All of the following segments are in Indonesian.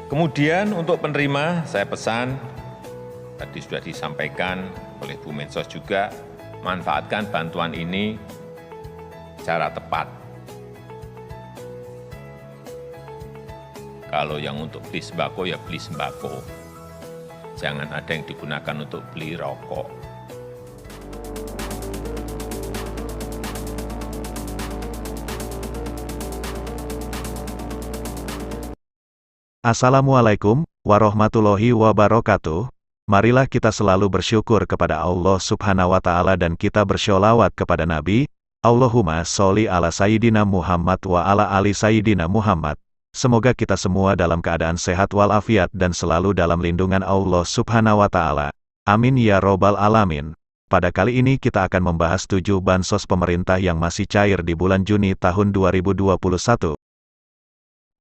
Kemudian untuk penerima, saya pesan, tadi sudah disampaikan oleh Bu Mensos juga, manfaatkan bantuan ini secara tepat. Kalau yang untuk beli sembako, ya beli sembako. Jangan ada yang digunakan untuk beli rokok. Assalamualaikum warahmatullahi wabarakatuh. Marilah kita selalu bersyukur kepada Allah Subhanahu wa Ta'ala dan kita bersholawat kepada Nabi. Allahumma sholli ala Sayyidina Muhammad wa ala ali Sayyidina Muhammad. Semoga kita semua dalam keadaan sehat walafiat dan selalu dalam lindungan Allah Subhanahu wa Ta'ala. Amin ya robbal alamin. Pada kali ini kita akan membahas 7 bansos pemerintah yang masih cair di bulan Juni tahun 2021.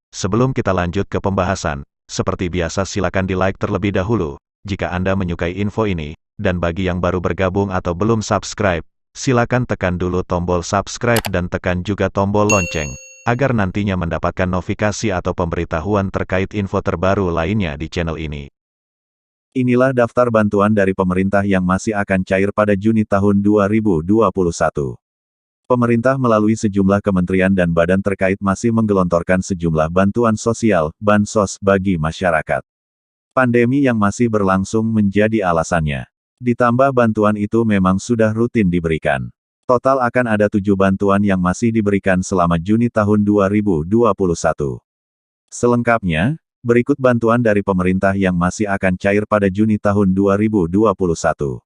Sebelum kita lanjut ke pembahasan, seperti biasa silakan di-like terlebih dahulu, jika Anda menyukai info ini, dan bagi yang baru bergabung atau belum subscribe, silakan tekan dulu tombol subscribe dan tekan juga tombol lonceng, agar nantinya mendapatkan notifikasi atau pemberitahuan terkait info terbaru lainnya di channel ini. Inilah daftar bantuan dari pemerintah yang masih akan cair pada Juni tahun 2021. Pemerintah melalui sejumlah kementerian dan badan terkait masih menggelontorkan sejumlah bantuan sosial, bansos, bagi masyarakat. Pandemi yang masih berlangsung menjadi alasannya. Ditambah bantuan itu memang sudah rutin diberikan. Total akan ada 7 bantuan yang masih diberikan selama Juni tahun 2021. Selengkapnya, berikut bantuan dari pemerintah yang masih akan cair pada Juni tahun 2021.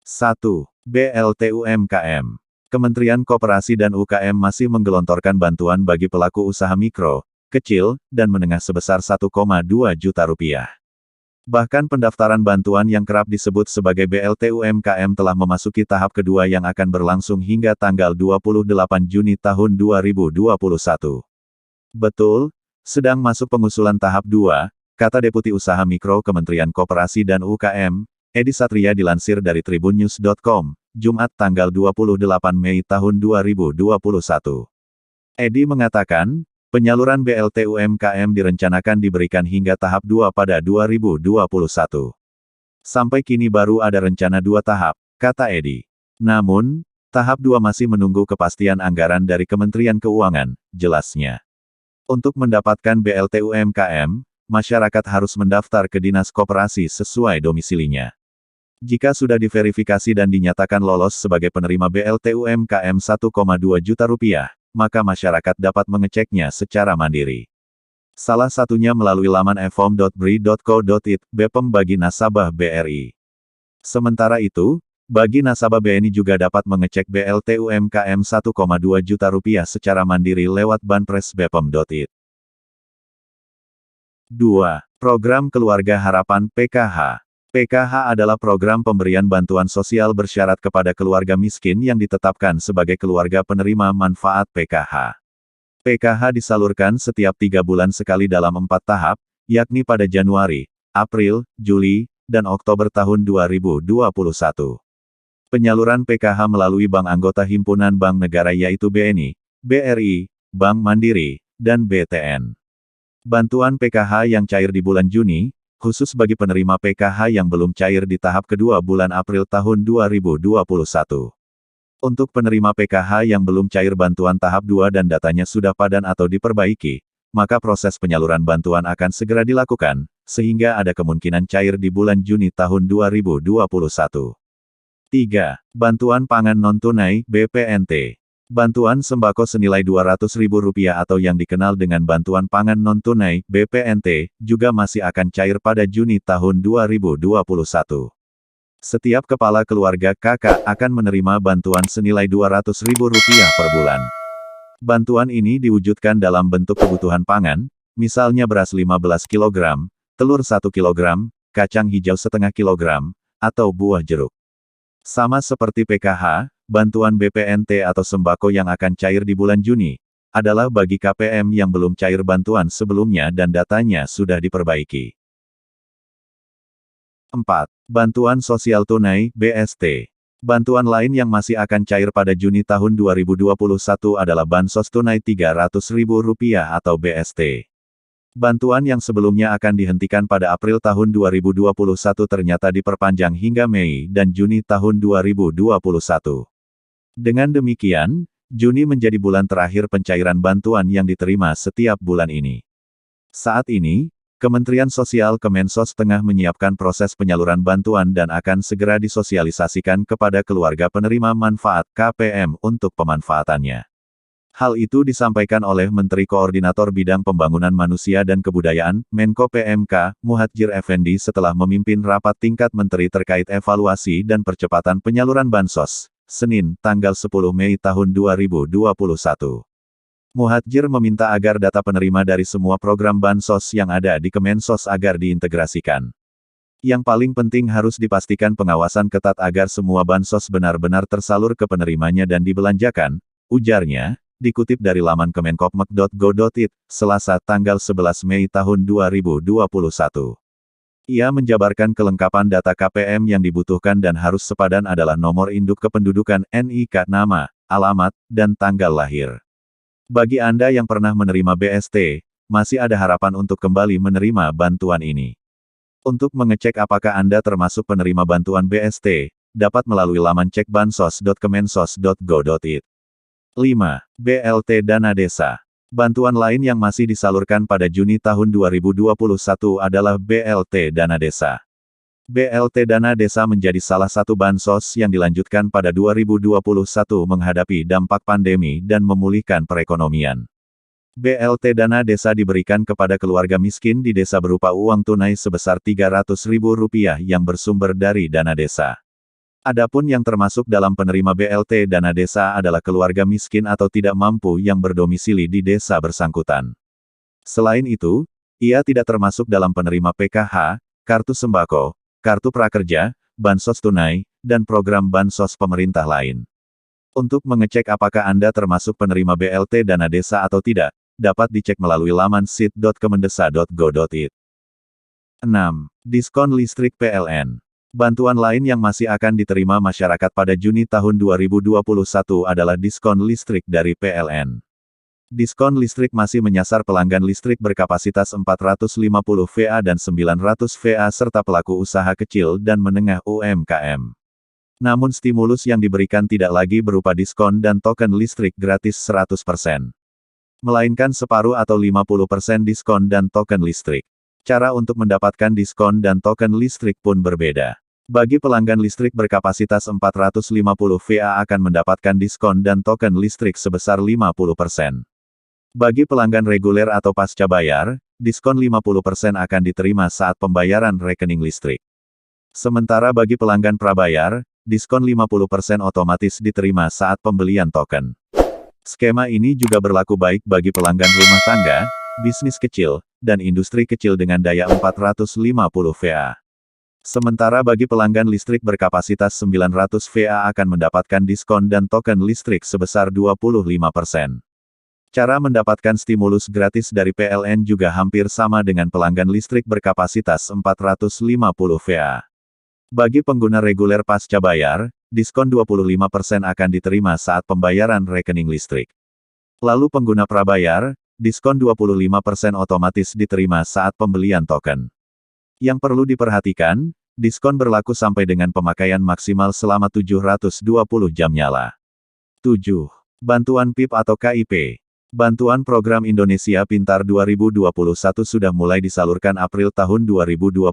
1. BLT UMKM. Kementerian Koperasi dan UKM masih menggelontorkan bantuan bagi pelaku usaha mikro, kecil, dan menengah sebesar 1,2 juta rupiah. Bahkan pendaftaran bantuan yang kerap disebut sebagai BLT UMKM telah memasuki tahap kedua yang akan berlangsung hingga tanggal 28 Juni tahun 2021. Betul, sedang masuk pengusulan tahap 2, kata Deputi Usaha Mikro Kementerian Koperasi dan UKM, Edi Satria dilansir dari tribunnews.com, Jumat tanggal 28 Mei tahun 2021. Edi mengatakan, penyaluran BLT UMKM direncanakan diberikan hingga tahap 2 pada 2021. Sampai kini baru ada rencana 2 tahap, kata Edi. Namun, tahap 2 masih menunggu kepastian anggaran dari Kementerian Keuangan, jelasnya. Untuk mendapatkan BLT UMKM, masyarakat harus mendaftar ke Dinas Koperasi sesuai domisilinya. Jika sudah diverifikasi dan dinyatakan lolos sebagai penerima BLT UMKM 1,2 juta rupiah, maka masyarakat dapat mengeceknya secara mandiri. Salah satunya melalui laman efom.bri.co.id, BPEM bagi nasabah BRI. Sementara itu, bagi nasabah BNI juga dapat mengecek BLT UMKM 1,2 juta rupiah secara mandiri lewat banpres bepem.id. 2. Program Keluarga Harapan PKH. PKH adalah program pemberian bantuan sosial bersyarat kepada keluarga miskin yang ditetapkan sebagai keluarga penerima manfaat PKH. PKH disalurkan setiap 3 bulan sekali dalam 4 tahap, yakni pada Januari, April, Juli, dan Oktober tahun 2021. Penyaluran PKH melalui bank anggota Himpunan Bank Negara yaitu BNI, BRI, Bank Mandiri, dan BTN. Bantuan PKH yang cair di bulan Juni, khusus bagi penerima PKH yang belum cair di tahap kedua bulan April tahun 2021. Untuk penerima PKH yang belum cair bantuan tahap 2 dan datanya sudah padan atau diperbaiki, maka proses penyaluran bantuan akan segera dilakukan, sehingga ada kemungkinan cair di bulan Juni tahun 2021. 3. Bantuan Pangan Non-Tunai (BPNT). Bantuan sembako senilai Rp200.000 atau yang dikenal dengan Bantuan Pangan Non-Tunai (BPNT) juga masih akan cair pada Juni tahun 2021. Setiap kepala keluarga KK akan menerima bantuan senilai Rp200.000 per bulan. Bantuan ini diwujudkan dalam bentuk kebutuhan pangan, misalnya beras 15 kg, telur 1 kg, kacang hijau setengah kilogram, atau buah jeruk. Sama seperti PKH, bantuan BPNT atau sembako yang akan cair di bulan Juni, adalah bagi KPM yang belum cair bantuan sebelumnya dan datanya sudah diperbaiki. 4. Bantuan Sosial Tunai (BST). Bantuan lain yang masih akan cair pada Juni tahun 2021 adalah Bansos Tunai Rp300.000 atau BST. Bantuan yang sebelumnya akan dihentikan pada April tahun 2021 ternyata diperpanjang hingga Mei dan Juni tahun 2021. Dengan demikian, Juni menjadi bulan terakhir pencairan bantuan yang diterima setiap bulan ini. Saat ini, Kementerian Sosial Kemensos tengah menyiapkan proses penyaluran bantuan dan akan segera disosialisasikan kepada keluarga penerima manfaat KPM untuk pemanfaatannya. Hal itu disampaikan oleh Menteri Koordinator Bidang Pembangunan Manusia dan Kebudayaan, Menko PMK, Muhadjir Effendi setelah memimpin rapat tingkat menteri terkait evaluasi dan percepatan penyaluran Bansos, Senin, tanggal 10 Mei tahun 2021. Muhadjir meminta agar data penerima dari semua program Bansos yang ada di Kemensos agar diintegrasikan. Yang paling penting harus dipastikan pengawasan ketat agar semua Bansos benar-benar tersalur ke penerimanya dan dibelanjakan, ujarnya, dikutip dari laman kemenkopmek.go.id, Selasa tanggal 11 Mei tahun 2021. Ia menjabarkan kelengkapan data KPM yang dibutuhkan dan harus sepadan adalah nomor induk kependudukan, NIK, nama, alamat, dan tanggal lahir. Bagi Anda yang pernah menerima BST, masih ada harapan untuk kembali menerima bantuan ini. Untuk mengecek apakah Anda termasuk penerima bantuan BST, dapat melalui laman cekbansos.kemensos.go.id. 5. BLT Dana Desa. Bantuan lain yang masih disalurkan pada Juni tahun 2021 adalah BLT Dana Desa. BLT Dana Desa menjadi salah satu bansos yang dilanjutkan pada 2021 menghadapi dampak pandemi dan memulihkan perekonomian. BLT Dana Desa diberikan kepada keluarga miskin di desa berupa uang tunai sebesar Rp300.000 yang bersumber dari dana desa. Adapun yang termasuk dalam penerima BLT Dana Desa adalah keluarga miskin atau tidak mampu yang berdomisili di desa bersangkutan. Selain itu, ia tidak termasuk dalam penerima PKH, kartu sembako, kartu prakerja, bansos tunai, dan program bansos pemerintah lain. Untuk mengecek apakah Anda termasuk penerima BLT Dana Desa atau tidak, dapat dicek melalui laman sit.kemendesa.go.id. 6. Diskon listrik PLN. Bantuan lain yang masih akan diterima masyarakat pada Juni tahun 2021 adalah diskon listrik dari PLN. Diskon listrik masih menyasar pelanggan listrik berkapasitas 450 VA dan 900 VA serta pelaku usaha kecil dan menengah UMKM. Namun stimulus yang diberikan tidak lagi berupa diskon dan token listrik gratis 100%. Melainkan separuh atau 50% diskon dan token listrik. Cara untuk mendapatkan diskon dan token listrik pun berbeda. Bagi pelanggan listrik berkapasitas 450 VA akan mendapatkan diskon dan token listrik sebesar 50%. Bagi pelanggan reguler atau pasca bayar, diskon 50% akan diterima saat pembayaran rekening listrik. Sementara bagi pelanggan prabayar, diskon 50% otomatis diterima saat pembelian token. Skema ini juga berlaku baik bagi pelanggan rumah tangga, bisnis kecil, dan industri kecil dengan daya 450 VA. Sementara bagi pelanggan listrik berkapasitas 900 VA akan mendapatkan diskon dan token listrik sebesar 25%. Cara mendapatkan stimulus gratis dari PLN juga hampir sama dengan pelanggan listrik berkapasitas 450 VA. Bagi pengguna reguler pasca bayar, diskon 25% akan diterima saat pembayaran rekening listrik. Lalu pengguna prabayar, diskon 25% otomatis diterima saat pembelian token. Yang perlu diperhatikan, diskon berlaku sampai dengan pemakaian maksimal selama 720 jam nyala. 7. Bantuan PIP atau KIP. Bantuan Program Indonesia Pintar 2021 sudah mulai disalurkan April tahun 2021,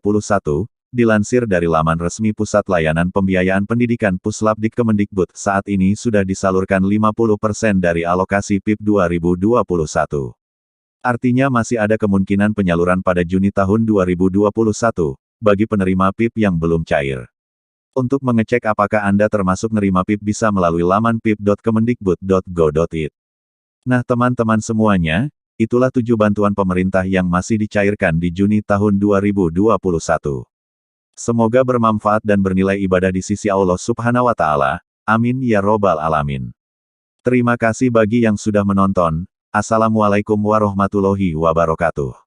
dilansir dari laman resmi Pusat Layanan Pembiayaan Pendidikan Puslapdik Kemendikbud. Saat ini sudah disalurkan 50% dari alokasi PIP 2021. Artinya masih ada kemungkinan penyaluran pada Juni tahun 2021, bagi penerima PIP yang belum cair. Untuk mengecek apakah Anda termasuk nerima PIP bisa melalui laman pip.kemendikbud.go.id. Nah teman-teman semuanya, itulah 7 bantuan pemerintah yang masih dicairkan di Juni tahun 2021. Semoga bermanfaat dan bernilai ibadah di sisi Allah Subhanahu wa Ta'ala. Amin ya Robbal 'Alamin. Terima kasih bagi yang sudah menonton. Assalamualaikum warahmatullahi wabarakatuh.